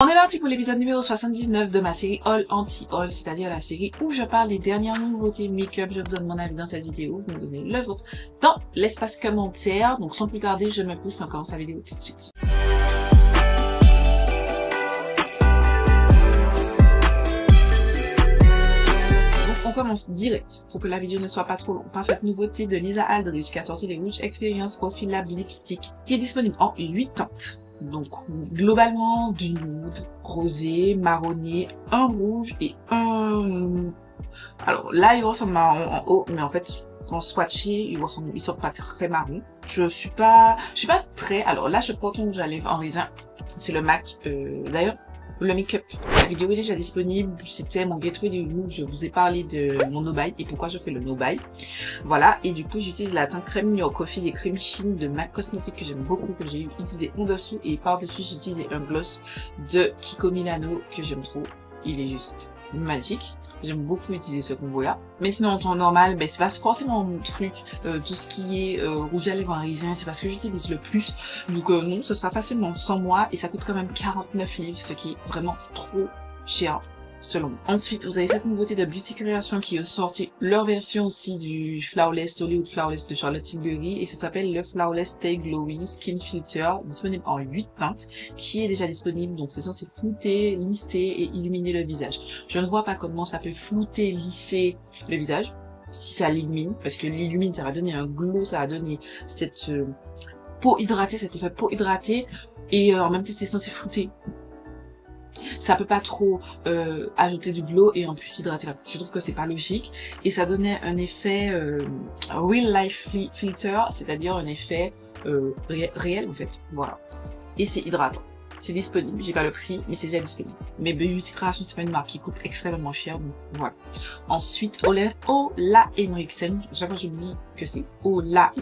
On est parti pour l'épisode numéro 79 de ma série Haul Anti-Haul, c'est-à-dire la série où je parle des dernières nouveautés make-up. Je vous donne mon avis dans cette vidéo, vous me donnez le vôtre dans l'espace commentaire. Donc sans plus tarder, je me pousse, on commence la vidéo tout de suite. On commence direct pour que la vidéo ne soit pas trop longue par cette nouveauté de Lisa Aldridge qui a sorti les Rouge Experience Coffee Lab Lipstick qui est disponible en 8 teintes. Donc globalement du nude, rosé, marronné, un rouge et un... Alors là il ressemble en haut, mais en fait quand swatché il sort pas très marron. Je suis pas très... Alors là je porte un rouge à lèvres en raisin, c'est le MAC. D'ailleurs le make-up, la vidéo est déjà disponible, c'était mon gateway du look, je vous ai parlé de mon no buy et pourquoi je fais le no buy. Voilà, et du coup j'utilise la teinte crème New York Coffee des crèmes Sheen de MAC Cosmetics que j'aime beaucoup, que j'ai utilisé en dessous, et par dessus j'ai utilisé un gloss de Kiko Milano que j'aime trop, il est juste magnifique. J'aime beaucoup utiliser ce combo là. Mais sinon en temps normal, ben c'est pas forcément mon truc. Tout ce qui est rouge à lèvres en raisin, c'est parce que j'utilise le plus. Donc non, ce sera facilement sans moi et ça coûte quand même 49 livres, ce qui est vraiment trop cher selon moi. Ensuite, vous avez cette nouveauté de Beauty Creation qui a sorti leur version aussi du Flawless Hollywood Flawless de Charlotte Tilbury et ça s'appelle le Flawless Stay Glowy Skin Filter, disponible en 8 teintes, qui est déjà disponible. Donc c'est censé flouter, lisser et illuminer le visage. Je ne vois pas comment ça peut flouter, lisser le visage si ça l'illumine, parce que l'illumine ça va donner un glow, ça va donner cette peau hydratée, cet effet peau hydratée, et en même temps c'est censé flouter. Ça peut pas trop ajouter du glow et en plus hydrater la peau. Je trouve que c'est pas logique et ça donnait un effet real life filter, c'est-à-dire un effet réel en fait. Voilà. Et c'est hydratant. C'est disponible, j'ai pas le prix, mais c'est déjà disponible. Mais Beauty Creation, c'est pas une marque qui coûte extrêmement cher, donc voilà. Ensuite, Ole Henriksen, chaque fois je dis que c'est pas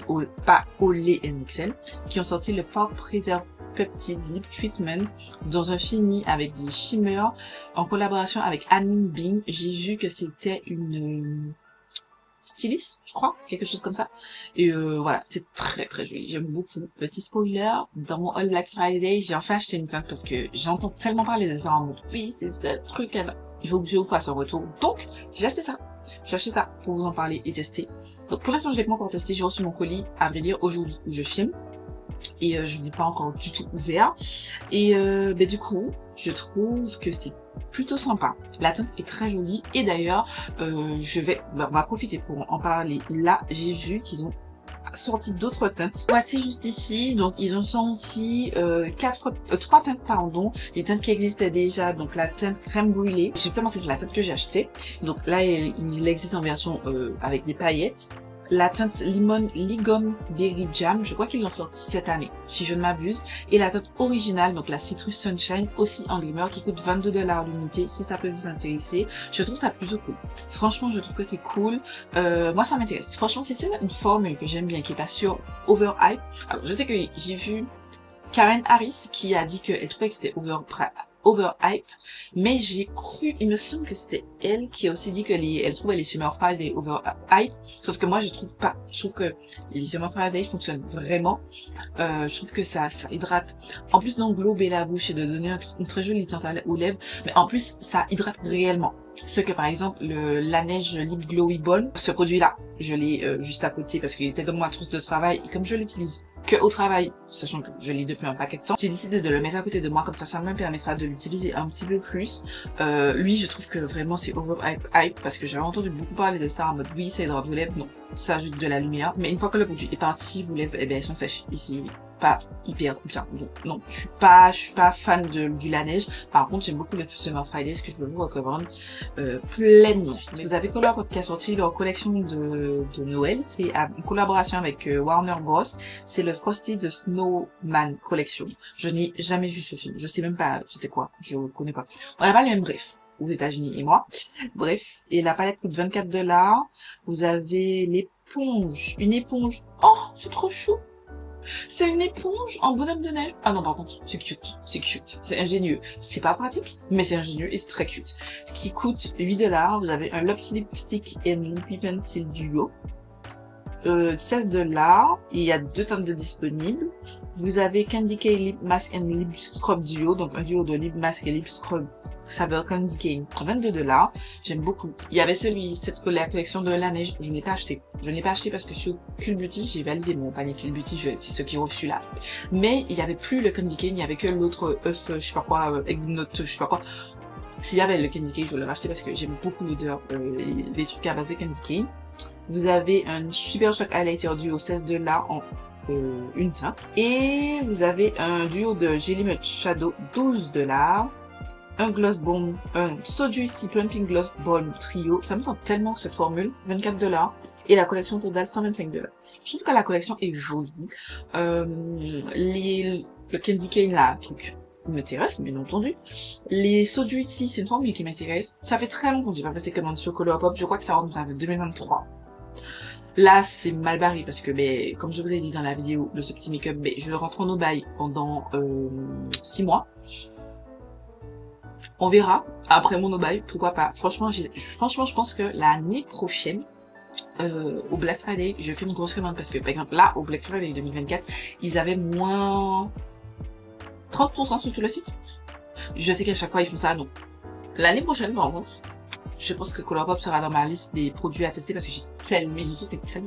Ole Henriksen, qui ont sorti le Pore Preserve Peptide Lip Treatment dans un fini avec des shimmers en collaboration avec Anine Bing. J'ai vu que c'était une styliste, je crois, quelque chose comme ça. Et voilà, c'est très très joli, j'aime beaucoup. Petit spoiler, dans mon haul Black Friday, j'ai enfin acheté une teinte parce que j'entends tellement parler de ça en mode oui, c'est ce truc, il faut que je vous fasse un retour. Donc, j'ai acheté ça. J'ai acheté ça pour vous en parler et tester. Donc pour l'instant, je l'ai pas encore testé, j'ai reçu mon colis, à vrai dire, aujourd'hui où je filme. Et je n'ai pas encore du tout ouvert. Et ben, du coup, je trouve que c'est plutôt sympa. La teinte est très jolie. Et d'ailleurs, on va profiter pour en parler. Là, j'ai vu qu'ils ont sorti d'autres teintes. Voici juste ici. Donc, ils ont sorti 3 teintes, pardon. Les teintes qui existaient déjà. Donc, la teinte crème brûlée. Justement, c'est la teinte que j'ai achetée. Donc là, il existe en version avec des paillettes. La teinte Lemon Ligum Berry Jam, je crois qu'ils l'ont sorti cette année, si je ne m'abuse. Et la teinte originale, donc la Citrus Sunshine, aussi en glimmer, qui coûte 22 $ l'unité, si ça peut vous intéresser. Je trouve ça plutôt cool. Franchement, je trouve que c'est cool. Moi, ça m'intéresse. Franchement, c'est une formule que j'aime bien, qui est pas sur overhype. Alors, je sais que j'ai vu Karen Harris qui a dit qu'elle trouvait que c'était overhype, mais j'ai cru, il me semble que c'était elle qui a aussi dit que elle trouvait les Summer Friday overhype, sauf que moi je trouve pas. Je trouve que les Summer Friday fonctionnent vraiment. Je trouve que ça hydrate, en plus d'englober la bouche et de donner une très jolie teinte aux lèvres, mais en plus ça hydrate réellement. Ce que par exemple la neige Lip Glowy Ball, ce produit là, je l'ai juste à côté parce qu'il était dans ma trousse de travail et comme je l'utilise que au travail, sachant que je l'ai depuis un paquet de temps, j'ai décidé de le mettre à côté de moi, comme ça me permettra de l'utiliser un petit peu plus. Lui, je trouve que vraiment c'est overhype parce que j'avais entendu beaucoup parler de ça en mode oui, ça hydrate vos lèvres, non, ça ajoute de la lumière, mais une fois que le produit est parti, vos lèvres, eh ben, elles sont sèches ici. Pas hyper bien. Donc, non, je suis pas fan du la neige. Par contre, j'aime beaucoup le Summer Friday, ce que je peux vous recommander pleinement. Vous avez Colourpop qui a sorti leur collection de Noël. C'est en collaboration avec Warner Bros. C'est le Frosty the Snowman Collection. Je n'ai jamais vu ce film. Je sais même pas c'était quoi. Je connais pas. On n'a pas les mêmes bref aux États-Unis et moi. Bref. Et la palette coûte 24 $. Vous avez l'éponge. Une éponge. Oh, c'est trop chou. C'est une éponge en bonhomme de neige. Ah non, par contre, c'est cute. C'est cute. C'est ingénieux. C'est pas pratique, mais c'est ingénieux et c'est très cute. Qui coûte 8 $. Vous avez un Luxe Lipstick and Lippy Pencil Duo. $16. Il y a 2 teintes de disponibles. Vous avez Candy Cane Lip Mask and Lip Scrub Duo, donc un duo de lip mask et lip scrub saveur Candy Cane, $22. J'aime beaucoup. Il y avait la collection de la neige, je n'ai pas acheté. Je n'ai pas acheté parce que sur Cool Beauty, j'ai validé mon panier Cool Beauty, c'est ce qui reçu là. Mais il y avait plus le Candy Cane, il y avait que l'autre œuf, je sais pas quoi, Eggnot, je sais pas quoi. S'il y avait le Candy Cane, je l'aurais acheté parce que j'aime beaucoup l'odeur, les trucs à base de Candy Cane. Vous avez un Super Shock Highlighter Duo $16 en une teinte. Et vous avez un duo de Jelly Mud Shadow $12. Un Gloss Bomb, un So Juicy Plumping Gloss Bomb Trio. Ça me tente tellement cette formule. $24. Et la collection totale, $125. Je trouve que la collection est jolie. Le Candy Cane là, truc m'intéresse, bien entendu. Les So Juicy, c'est une formule qui m'intéresse. Ça fait très longtemps que j'ai pas passé commande sur Colourpop. Je crois que ça rentre en 2023. Là, c'est mal barré parce que, comme je vous ai dit dans la vidéo de ce petit make-up, je rentre en no-buy pendant 6 mois. On verra après mon no-buy, pourquoi pas. Franchement, je pense que l'année prochaine, au Black Friday, je fais une grosse commande parce que, par exemple, là, au Black Friday 2024, ils avaient moins 30% sur tout le site. Je sais qu'à chaque fois, ils font ça, non. L'année prochaine, par contre, je pense que Colourpop sera dans ma liste des produits à tester parce que j'ai tellement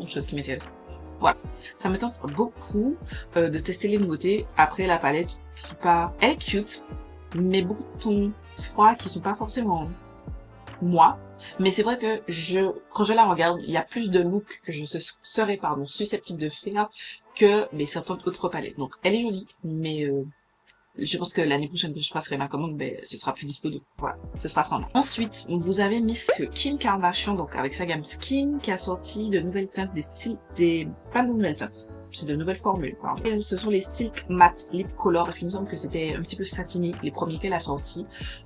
de choses qui m'intéressent. Voilà. Ça me tente beaucoup de tester les nouveautés. Après, la palette, je suis pas... Elle est cute, mais beaucoup de tons froids qui sont pas forcément moi. Mais c'est vrai que quand je la regarde, il y a plus de looks que je serais susceptible de faire que certaines autres palettes. Donc, elle est jolie, mais... je pense que l'année prochaine que je passerai ma commande, ce sera plus disponible. Voilà, ce sera sans moi. Ensuite, vous avez Miss Kim Kardashian, donc avec sa gamme Skin, qui a sorti de nouvelles teintes, pas de nouvelles teintes, c'est de nouvelles formules, pardon. Et ce sont les Silk Matte Lip Color, parce qu'il me semble que c'était un petit peu satiné, les premiers qu'elle a sortis.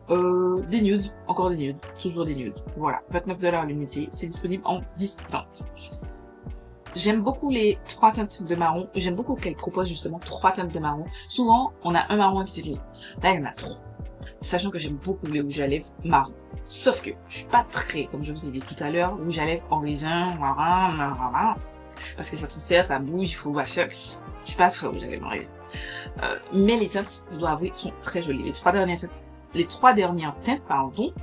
Des nudes, encore des nudes, toujours des nudes. Voilà, $29 l'unité, c'est disponible en 10 teintes. J'aime beaucoup les 3 teintes de marron. J'aime beaucoup qu'elle propose justement 3 teintes de marron. Souvent, on a un marron et puis c'est fini. Là, il y en a 3. Sachant que j'aime beaucoup les rouges à lèvres marron. Sauf que je suis pas très, comme je vous ai dit tout à l'heure, rouge à lèvres en raisin, parce que ça transfère, ça bouge, il faut machin. Je suis pas très rouge à lèvres en raisin. Mais les teintes, je dois avouer, sont très jolies. Les trois dernières teintes,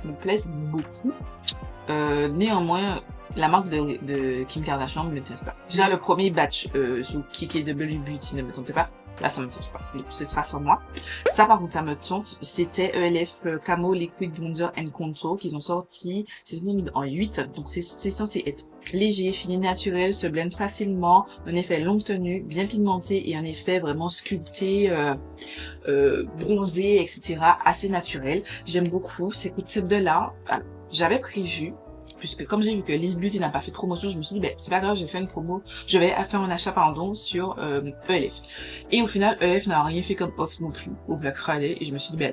me plaisent beaucoup. Néanmoins, la marque de Kim Kardashian ne me tente pas. Déjà, le premier batch sous KKW Beauty ne me tente pas. Là, ça me tente pas. Donc, ce sera sans moi. Ça, par contre, ça me tente. C'était ELF Camo Liquid Bronzer and Contour qu'ils ont sorti. C'est disponible en 8. Donc, c'est censé être léger, fini, naturel, se blende facilement, un effet longue tenue, bien pigmenté et un effet vraiment sculpté, bronzé, etc. Assez naturel. J'aime beaucoup. Ça coûte $7. J'avais prévu, puisque comme j'ai vu que Liz Beauty n'a pas fait de promotion, je me suis dit, c'est pas grave, je vais faire une promo, je vais faire un achat, sur ELF. Et au final, ELF n'a rien fait comme offre non plus au Black Friday, et je me suis dit,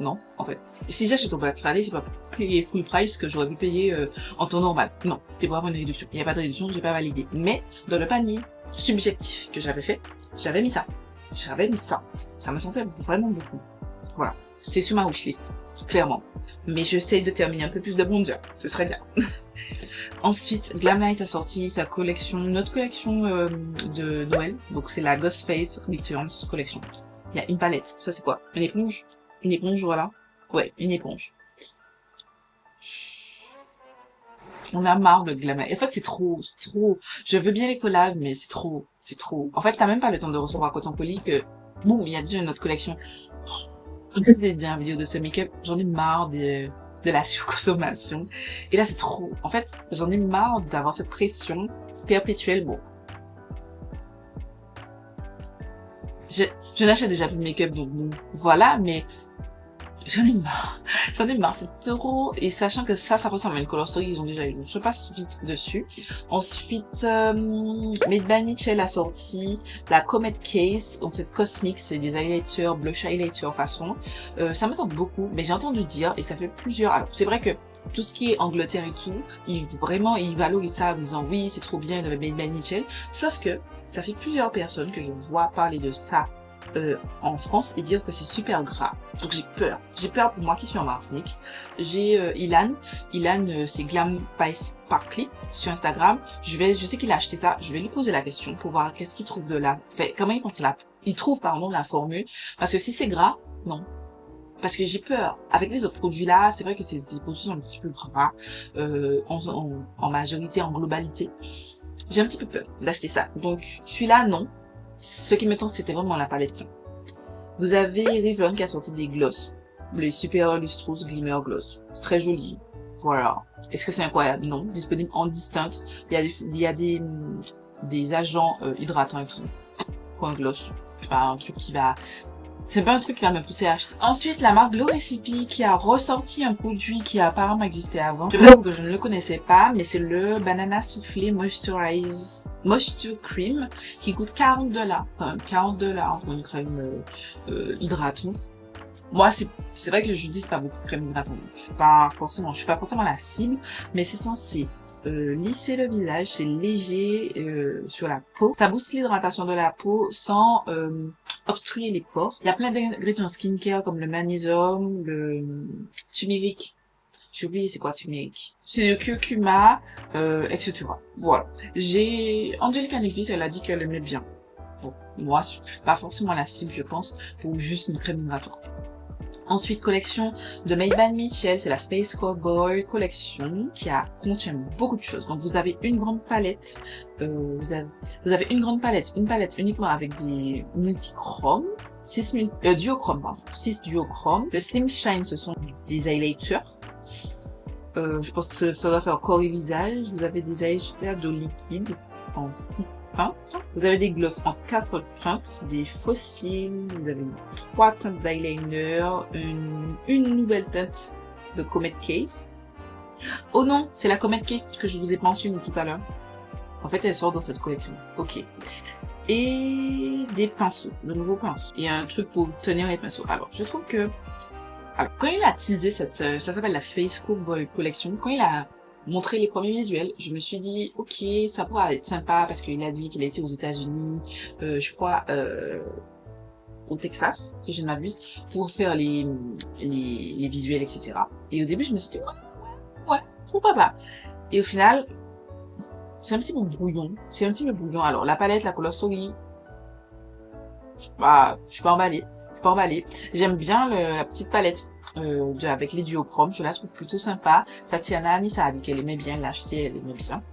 non, en fait. Si j'achète au Black Friday, c'est pas pour payer full price que j'aurais pu payer en temps normal. Non, c'est pour avoir une réduction. Il n'y a pas de réduction, j'ai pas validé. Mais, dans le panier subjectif que j'avais fait, j'avais mis ça. Ça me tentait vraiment beaucoup. Voilà. C'est sur ma wishlist. Clairement. Mais j'essaye de terminer un peu plus de bronzer. Ce serait bien. Ensuite, Glamlite a sorti notre collection de Noël. Donc c'est la Ghostface Returns collection. Il y a une palette. Ça c'est quoi? Une éponge? Une éponge, voilà. Ouais, une éponge. On a marre de Glamlite. En fait, c'est trop. Je veux bien les collabs, mais c'est trop. En fait, t'as même pas le temps de recevoir Cotton Colis que, boum, il y a déjà une autre collection. Comme je vous ai dit dans la vidéo de ce make-up, j'en ai marre de la surconsommation. Et là, c'est trop. En fait, j'en ai marre d'avoir cette pression perpétuelle. Bon. Je n'achète déjà plus de make-up, donc bon, voilà, mais j'en ai marre, c'est trop. Et sachant que ça ressemble à une color story, ils ont déjà eu. Donc je passe vite dessus. Ensuite, Made by Mitchell a sorti la Comet Case, donc cette cosmique, c'est des highlighters, blush highlighter façon. Ça me tente beaucoup, mais j'ai entendu dire, et ça fait plusieurs. Alors c'est vrai que tout ce qui est Angleterre et tout, ils valorisent ça en disant oui, c'est trop bien le Made by Mitchell. Sauf que ça fait plusieurs personnes que je vois parler de ça en France et dire que c'est super gras. Donc j'ai peur. J'ai peur pour moi qui suis en Martinique. J'ai Ilan. Ilan, c'est Glam by Sparkly sur Instagram. Je sais qu'il a acheté ça. Je vais lui poser la question pour voir qu'est-ce qu'il trouve de la... Enfin, comment il trouve, pardon, la formule. Parce que si c'est gras, non. Parce que j'ai peur. Avec les autres produits là, c'est vrai que ces produits sont un petit peu gras, en majorité, en globalité. J'ai un petit peu peur d'acheter ça. Donc, celui-là, non. Ce qui me tente, c'était vraiment la palette. Vous avez Revlon qui a sorti des gloss. Les Superior Lustrous Glimmer Gloss. C'est très joli. Voilà. Est-ce que c'est incroyable? Non. Disponible en distinct. Il y a des agents hydratants et tout. Pour un gloss. C'est pas un truc qui va... C'est pas un truc qui va me pousser à acheter. Ensuite, la marque Glow Recipe qui a ressorti un produit qui a apparemment existé avant. Je l'avoue que je ne le connaissais pas, mais c'est le Banana Soufflé Moisture Cream qui coûte 40$. Quand même, 40$ pour une crème hydratante. Moi, c'est vrai que je dis pas beaucoup de crème hydratante. Je suis pas forcément la cible, mais c'est censé lisser le visage, c'est léger sur la peau. Ça booste l'hydratation de la peau sans obstruer les pores. Il y a plein d'ingrédients skincare comme le magnésium, le turmeric. J'ai oublié c'est quoi turmeric. C'est le curcuma, etc. Voilà. J'ai Angelica Nelvis, elle a dit qu'elle aimait bien. Bon, moi, je suis pas forcément la cible, je pense, pour juste une crème hydratante. Ensuite, collection de Mayban Mitchell, c'est la Space Cowboy collection qui contient beaucoup de choses. Donc, vous avez une grande palette, vous avez une palette uniquement avec des multichromes, 6 duochromes, pardon, 6 duochromes. Le Slim Shine, ce sont des highlighters. Je pense que ça va faire corps et visage. Vous avez des eyeshadows liquides en 6 teintes. Vous avez des glosses en 4 teintes, des fossiles, vous avez 3 teintes d'eyeliner, une nouvelle teinte de Comet Case. Oh non, c'est la Comet Case que je vous ai mentionné tout à l'heure. En fait, elle sort dans cette collection. Ok. Et des pinceaux, de nouveaux pinceaux. Il y a un truc pour tenir les pinceaux. Alors, je trouve que... Alors, quand il a teasé ça s'appelle la Space Cowboy Collection, quand il a montrer les premiers visuels, je me suis dit ok, ça pourrait être sympa parce qu'il a dit qu'il a été aux États-Unis, je crois au Texas si je ne m'abuse, pour faire les visuels, etc. Et au début je me suis dit ouais, pourquoi pas. Et au final c'est un petit peu brouillon, Alors la palette, la Color Story, je suis pas emballée. J'aime bien la petite palette avec les duochromes, je la trouve plutôt sympa. Tatiana Anissa a dit qu'elle aimait bien l'acheter, elle aimait bien.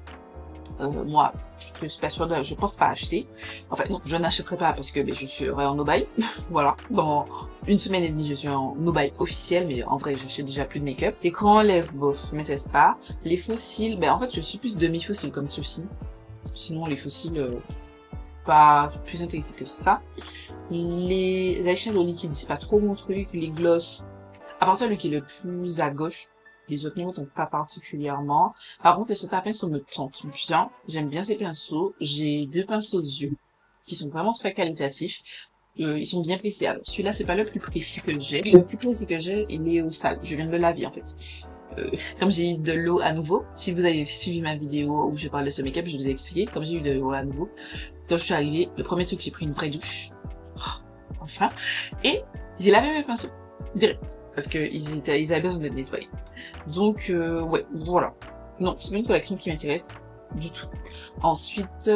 Moi, je suis pas sûre je pense pas acheter. En fait, non, je n'achèterai pas parce que je serai en no-buy. Voilà. Dans une semaine et demie, je suis en no-buy officiel, mais en vrai, j'achète déjà plus de make-up. L'écran lèvres, bof, m'intéresse pas. Les fossiles, en fait, je suis plus demi-fossile comme ceci. Sinon, les fossiles, pas plus intéressé que ça. Les eyeshadows liquides, c'est pas trop mon truc. Les gloss, à part celui qui est le plus à gauche, les autres ne me tentent pas particulièrement. Par contre, les sauts à pinceau me tentent bien. J'aime bien ces pinceaux. J'ai 2 pinceaux yeux qui sont vraiment très qualitatifs. Ils sont bien précis. Alors, celui-là, c'est pas le plus précis que j'ai. Le plus précis que j'ai, il est au sale. Je viens de le laver, en fait. Comme j'ai eu de l'eau à nouveau, si vous avez suivi ma vidéo où je parle de ce make-up, je vous ai expliqué, comme j'ai eu de l'eau à nouveau, quand je suis arrivée, le premier truc, j'ai pris une vraie douche. Oh, enfin. Et j'ai lavé mes pinceaux. Direct. Parce que ils avaient besoin d'être nettoyés. Donc, ouais, voilà. Non, c'est pas une collection qui m'intéresse du tout. Ensuite,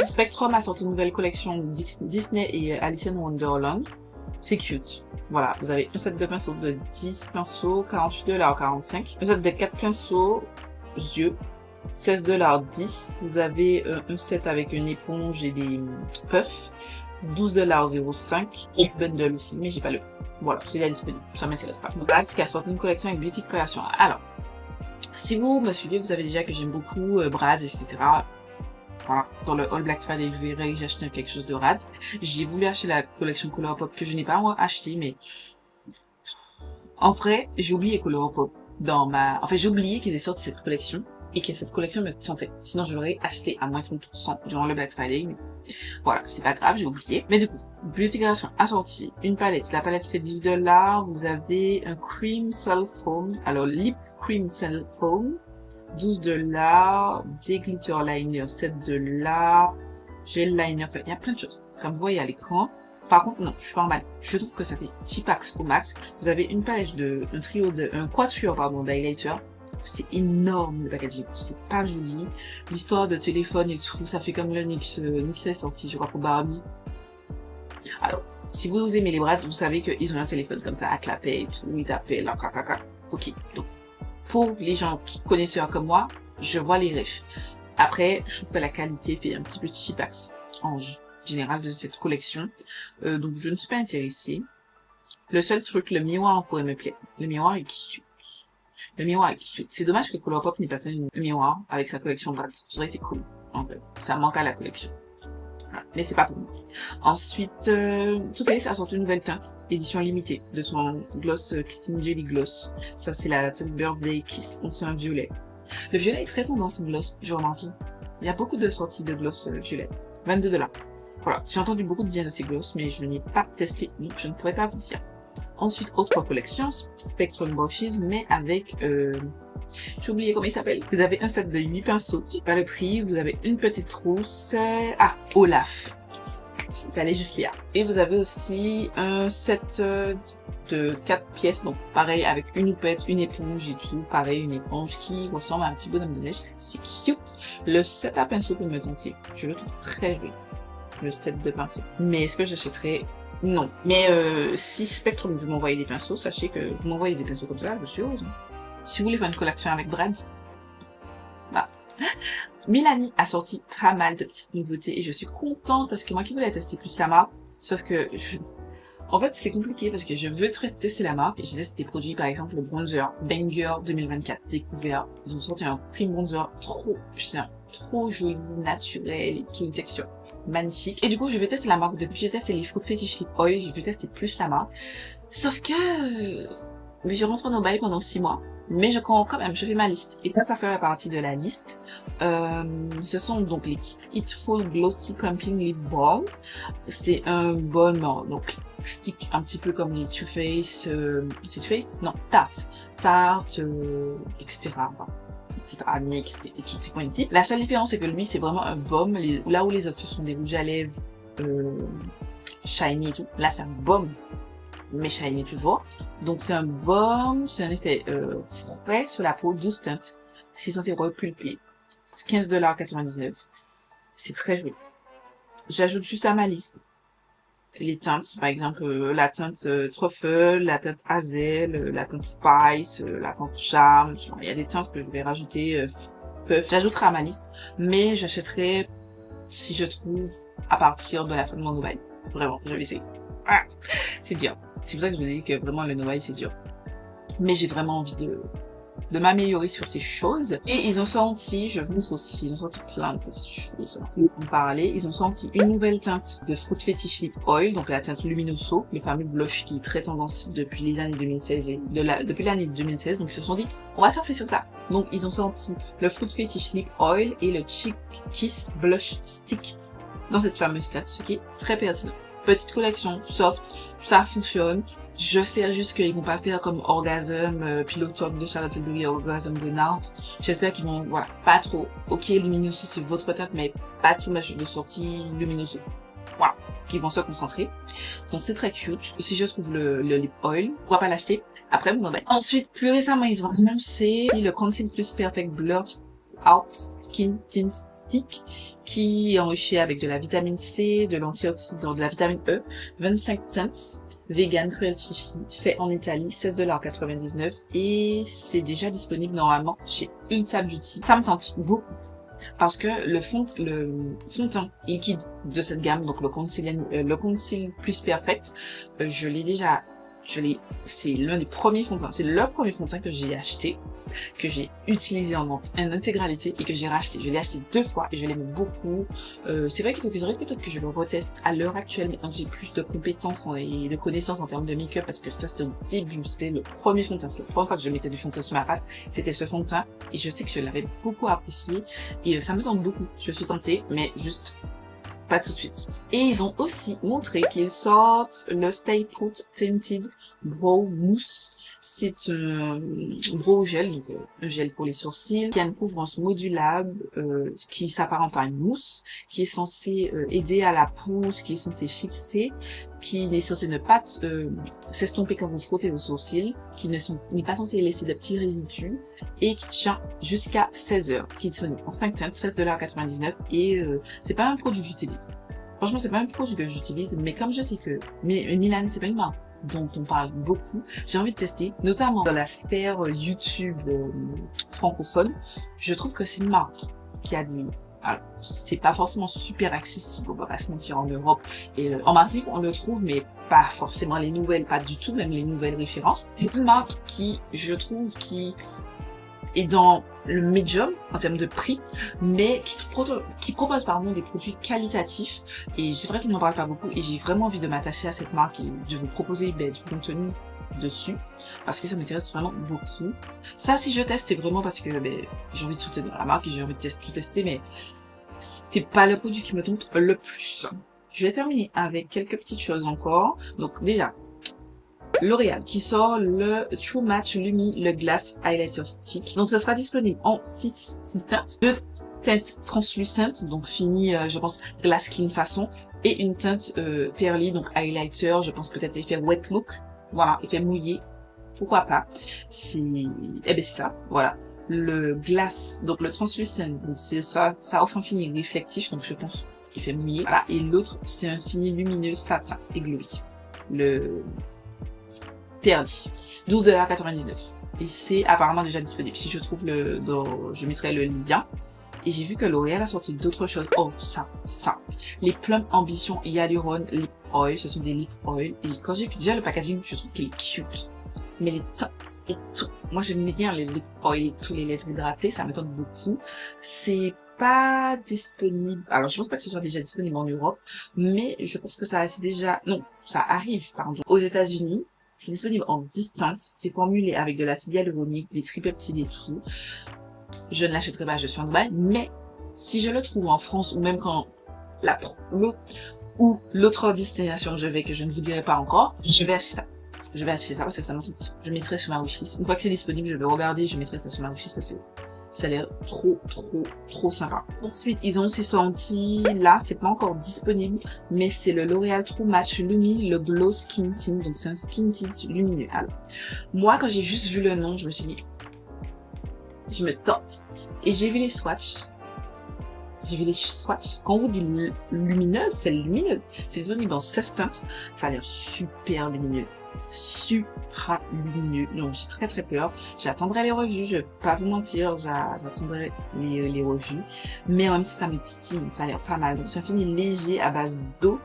Spectrum a sorti une nouvelle collection Disney et Alice in Wonderland. C'est cute. Voilà, vous avez un set de pinceaux de 10 pinceaux, 48,45 $. Un set de 4 pinceaux, yeux, 16,10 $. Vous avez un set avec une éponge et des puffs, 12,05 $. Et bundle aussi, mais j'ai pas le prix. Voilà, c'est là disponible, ça m'intéresse pas. Brad qui a sorti une collection avec Beauty Creation. Alors, si vous me suivez, vous savez déjà que j'aime beaucoup Brad, etc. Voilà, dans le All Black Friday, vous verrez que j'ai acheté quelque chose de Brad. J'ai voulu acheter la collection Colourpop que je n'ai pas moi acheté, mais en vrai, j'ai oublié Colourpop enfin, j'ai oublié qu'ils aient sorti cette collection et que cette collection me tentait. Sinon, je l'aurais acheté à moins 30% durant le Black Friday. Mais voilà, c'est pas grave, j'ai oublié. Mais du coup, Beauty Creation a sorti une palette. La palette fait 10 $. Vous avez un Cream Cell Foam. Alors, Lip Cream Cell Foam, 12 $. Des Glitter Liner, 7 $. Gel Liner, enfin, il y a plein de choses. Comme vous voyez à l'écran, Par contre, non, je suis pas emballée. Je trouve que ça fait cheapax au max. Vous avez une palette un quatuor, pardon, d'highlighter. C'est énorme le packaging, c'est pas joli. L'histoire de téléphone et tout, ça fait comme le NYX est sorti, je crois, pour Barbie. Alors, si vous aimez les Brads, vous savez qu'ils ont un téléphone comme ça à clapper et tout, ils appellent, ok. Donc, pour les gens qui connaissent comme moi, je vois les refs. Après, je trouve que la qualité fait un petit peu cheapax en général de cette collection. Donc, je ne suis pas intéressée. Le seul truc, le miroir pourrait me plaire. Le miroir est cute. Le miroir est cute. C'est dommage que Colourpop n'ait pas fait un miroir avec sa collection Brads. Ça aurait été cool. En fait, ça manque à la collection. Mais c'est pas pour moi. Ensuite, Too Faced a sorti une nouvelle teinte, édition limitée, de son gloss Kissing Jelly Gloss. Ça, c'est la teinte Birthday Kiss, donc c'est un violet. Le violet est très tendance en gloss, je remarque. Il y a beaucoup de sorties de gloss violet. 22$. Voilà, j'ai entendu beaucoup de bien de ces gloss, mais je n'ai pas testé, donc je ne pourrais pas vous dire. Ensuite, autre collection, Spectrum Brushes, mais avec... j'ai oublié comment il s'appelle. Vous avez un set de 8 pinceaux. J'ai pas le prix. Vous avez une petite trousse. Ah, Olaf. Il fallait juste lire. Et vous avez aussi un set de 4 pièces. Donc, pareil, avec une houppette, une éponge et tout. Pareil, une éponge qui ressemble à un petit bonhomme de neige. C'est cute. Le set à pinceaux peut me tenter. Je le trouve très joli. Le set de pinceaux. Mais est-ce que j'achèterais? Non. Mais si Spectrum veut m'envoyer des pinceaux, sachez que vous m'envoyez des pinceaux comme ça, je suis heureuse. Si vous voulez faire une collection avec Brads, bah. Milani a sorti pas mal de petites nouveautés et je suis contente parce que moi qui voulais tester plus la marque, sauf que en fait c'est compliqué parce que je veux tester la marque et j'ai testé des produits, par exemple le bronzer Banger 2024 découvert. Ils ont sorti un cream bronzer trop puissant, trop joli, naturel et tout, une texture magnifique. Et du coup je vais tester la marque. Depuis que j'ai testé les Fruit Fetish Lip Oil, je veux tester plus la marque. Sauf que je rentre en bail pendant 6 mois. Mais quand même, je fais ma liste. Et ça ferait partie de la liste. Ce sont donc les It Full Glossy Plumping Lip Balm. C'est un balm, donc stick un petit peu comme les Too Faced, c'est Too Faced? Non, Tarte, etc. Etc. NYX et tous ces points de type. La seule différence, c'est que lui, c'est vraiment un baume. Là où les autres, ce sont des rouges à lèvres, shiny et tout. Là, c'est un baume. Mais shiny toujours. Donc c'est un baume, c'est un effet frais sur la peau, 12 teintes. C'est censé repulper. C'est 15,99$. C'est très joli. J'ajoute juste à ma liste les teintes, par exemple la teinte Truffle, la teinte Hazel, la teinte Spice, la teinte Charme. Il y a des teintes que je vais rajouter. J'ajouterai à ma liste, mais j'achèterai si je trouve à partir de la fin de mon Noël. Vraiment, je vais essayer. Ah, c'est dur. C'est pour ça que je vous dis que vraiment le Noël c'est dur. Mais j'ai vraiment envie de m'améliorer sur ces choses. Et ils ont sorti, je vous montre aussi, ils ont sorti plein de petites choses en parler. Ils ont sorti une nouvelle teinte de Fruit Fetish Lip Oil, donc la teinte Luminoso, le fameux blush qui est très tendance depuis les années 2016 et depuis l'année 2016. Donc ils se sont dit, on va surfer sur ça. Donc ils ont sorti le Fruit Fetish Lip Oil et le Cheek Kiss Blush Stick dans cette fameuse teinte, ce qui est très pertinent. Petite collection, soft, ça fonctionne. Je sais juste qu'ils vont pas faire comme Orgasm, Pillow Talk de Charlotte Tilbury, Orgasm de Nars. J'espère qu'ils vont, voilà, pas trop. Ok, Luminoso, c'est votre teinte, mais pas tout match de sortie Luminoso. Voilà, qu'ils vont se concentrer. Donc c'est très cute. Si je trouve le lip oil, pourquoi pas l'acheter? Après, vous en avez. Ensuite, plus récemment, ils ont annoncé le Conceal Plus Perfect Blur Out Skin Tint Stick qui est enrichi avec de la vitamine C, de l'antioxydant, de la vitamine E, 25 teintes, vegan, cruelty free, fait en Italie, 16,99$ et c'est déjà disponible normalement chez Ulta Beauty. Ça me tente beaucoup parce que le fond de teint liquide de cette gamme, donc le Conceal Plus Perfect, c'est l'un des premiers fonds de teint, c'est le premier fond de teint que j'ai acheté, que j'ai utilisé en intégralité et que j'ai racheté. Je l'ai acheté 2 fois et je l'aime beaucoup. C'est vrai qu'il faut que peut-être que je le reteste à l'heure actuelle maintenant que j'ai plus de compétences et de connaissances en termes de make-up parce que ça c'était au début, c'était le premier fond de teint, c'est la première fois que je mettais du fond de teint sur ma face, c'était ce fond de teint et je sais que je l'avais beaucoup apprécié et ça me tente beaucoup. Je suis tentée mais juste pas tout de suite. Et ils ont aussi montré qu'ils sortent le Stay Put Tinted Brow Mousse. C'est un brow gel, donc un gel pour les sourcils, qui a une couvrance modulable, qui s'apparente à une mousse, qui est censée aider à la pousse, qui est censée fixer, qui est censé ne pas s'estomper quand vous frottez vos sourcils, qui n'est pas censé laisser de petits résidus et qui tient jusqu'à 16 heures, qui est disponible en 5 teintes, 13,99 $, et c'est pas un produit que j'utilise. Franchement, c'est pas un produit que j'utilise, mais comme je sais que Milani, c'est pas une marque dont on parle beaucoup, j'ai envie de tester, notamment dans la sphère YouTube francophone. Je trouve que c'est une marque qui a dit, alors, c'est pas forcément super accessible, on va pas se mentir, en Europe et en Martinique on le trouve, mais pas forcément les nouvelles, pas du tout, même les nouvelles références. C'est une marque qui, je trouve, qui est dans le medium en termes de prix, mais qui propose pardon des produits qualitatifs. Et c'est vrai qu'on n'en parle pas beaucoup et j'ai vraiment envie de m'attacher à cette marque et de vous proposer du contenu dessus parce que ça m'intéresse vraiment beaucoup. Ça, si je teste, c'est vraiment parce que j'ai envie de soutenir la marque et j'ai envie de tout tester, mais c'est pas le produit qui me tente le plus. Je vais terminer avec quelques petites choses encore. Donc déjà, L'Oréal qui sort le True Match Lumi le Glass Highlighter Stick. Donc ça sera disponible en 6 teintes, 2 teintes translucentes, donc fini je pense glass skin façon, et une teinte pearly, donc highlighter, je pense peut-être effet wet look, voilà, effet mouillé, pourquoi pas. C'est ça, voilà. Le glass, donc le translucent, donc c'est ça offre un fini réflectif, donc je pense qu'il fait mouillé, voilà. Et l'autre c'est un fini lumineux satin et glowy, le Pearly, 12,99 $, et c'est apparemment déjà disponible. Si je trouve je mettrai le lien. Et j'ai vu que L'Oréal a sorti d'autres choses. Oh, ça. Les Plum Ambition Hyaluron Lip Oil, ce sont des lip oil. Et quand j'ai vu déjà le packaging, je trouve qu'il est cute. Mais les teintes et tout. Moi, j'aime bien les lip oil et tous les lèvres hydratées, ça me tente beaucoup. C'est pas disponible. Alors, je pense pas que ce soit déjà disponible en Europe, mais je pense que ça arrive, pardon, aux États-Unis. C'est disponible en 10 teintes. C'est formulé avec de l'acide hyaluronique, des tripeptides et tout. Je ne l'achèterai pas, je suis en Dubaï, mais si je le trouve en France ou même quand l'autre destination je vais, que je ne vous dirai pas encore, je vais acheter ça. Je vais acheter ça parce que ça m'intéresse. Je mettrai sur ma wishlist. Une fois que c'est disponible, je vais regarder, je mettrai ça sur ma wishlist parce que ça a l'air trop sympa. Ensuite, ils ont aussi sorti, là, c'est pas encore disponible, mais c'est le L'Oréal True Match Lumi, le Glow Skin Tint. Donc, c'est un skin tint lumineux. Alors, moi, quand j'ai juste vu le nom, je me suis dit, je me tente. Et j'ai vu les swatchs. Quand on vous dit lumineuse, c'est lumineux. C'est disponible dans 16 teintes. Ça a l'air super lumineux. Supra lumineux. Donc j'ai très peur. J'attendrai les revues, je vais pas vous mentir, j'attendrai les revues. Mais en même temps ça me titille, ça a l'air pas mal. Donc c'est un fini léger à base d'eau,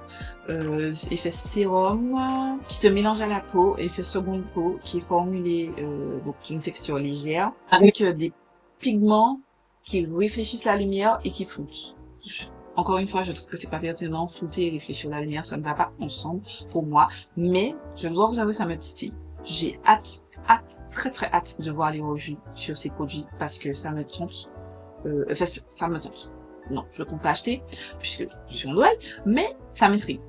effet sérum qui se mélange à la peau, effet seconde peau qui est formulé donc d'une texture légère avec des pigments qui réfléchissent la lumière et qui floutent. Encore une fois, je trouve que c'est pas pertinent, flouter et réfléchir la lumière, ça ne va pas ensemble pour moi. Mais je dois vous avouer, ça me titille. J'ai très hâte de voir les revues sur ces produits parce que ça me tente. Ça me tente. Non, je ne compte pas acheter puisque je suis en Dubaï, mais ça m'intrigue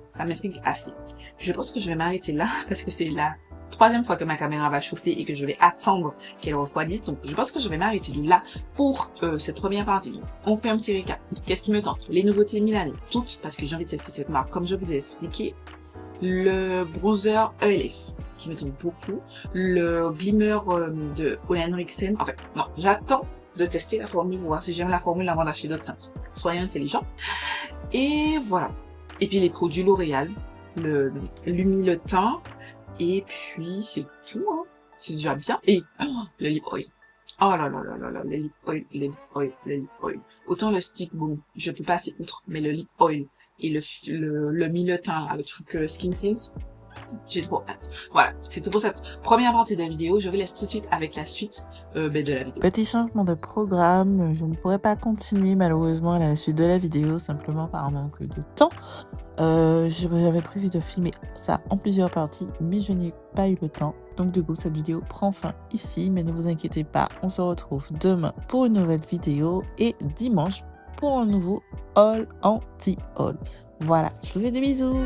assez. Je pense que je vais m'arrêter là parce que c'est la 3e fois que ma caméra va chauffer et que je vais attendre qu'elle refroidisse. Donc, je pense que je vais m'arrêter là pour cette première partie. Donc, on fait un petit récap. Qu'est-ce qui me tente? Les nouveautés Milani, toutes, parce que j'ai envie de tester cette marque. Comme je vous ai expliqué, le bronzer ELF, qui me tente beaucoup. Le glimmer de Ole Henriksen. Enfin, non, j'attends de tester la formule, voir si j'aime la formule avant d'acheter d'autres teintes. Soyez intelligents. Et voilà. Et puis les produits L'Oréal, le Lumi le teint. Et puis, c'est tout, hein. C'est déjà bien. Et, le lip oil. Oh là là là là là, le lip oil. Autant le stick, bon, je peux passer outre, mais le lip oil et le mi-le-teint, là, le truc skin tint, j'ai trop hâte. Voilà, c'est tout pour cette première partie de la vidéo. Je vous laisse tout de suite avec la suite de la vidéo. Petit changement de programme, je ne pourrais pas continuer malheureusement à la suite de la vidéo, simplement par manque de temps. J'avais prévu de filmer ça en plusieurs parties, mais je n'ai pas eu le temps. Donc du coup, cette vidéo prend fin ici, mais ne vous inquiétez pas, on se retrouve demain pour une nouvelle vidéo et dimanche pour un nouveau haul anti-haul. Voilà, je vous fais des bisous.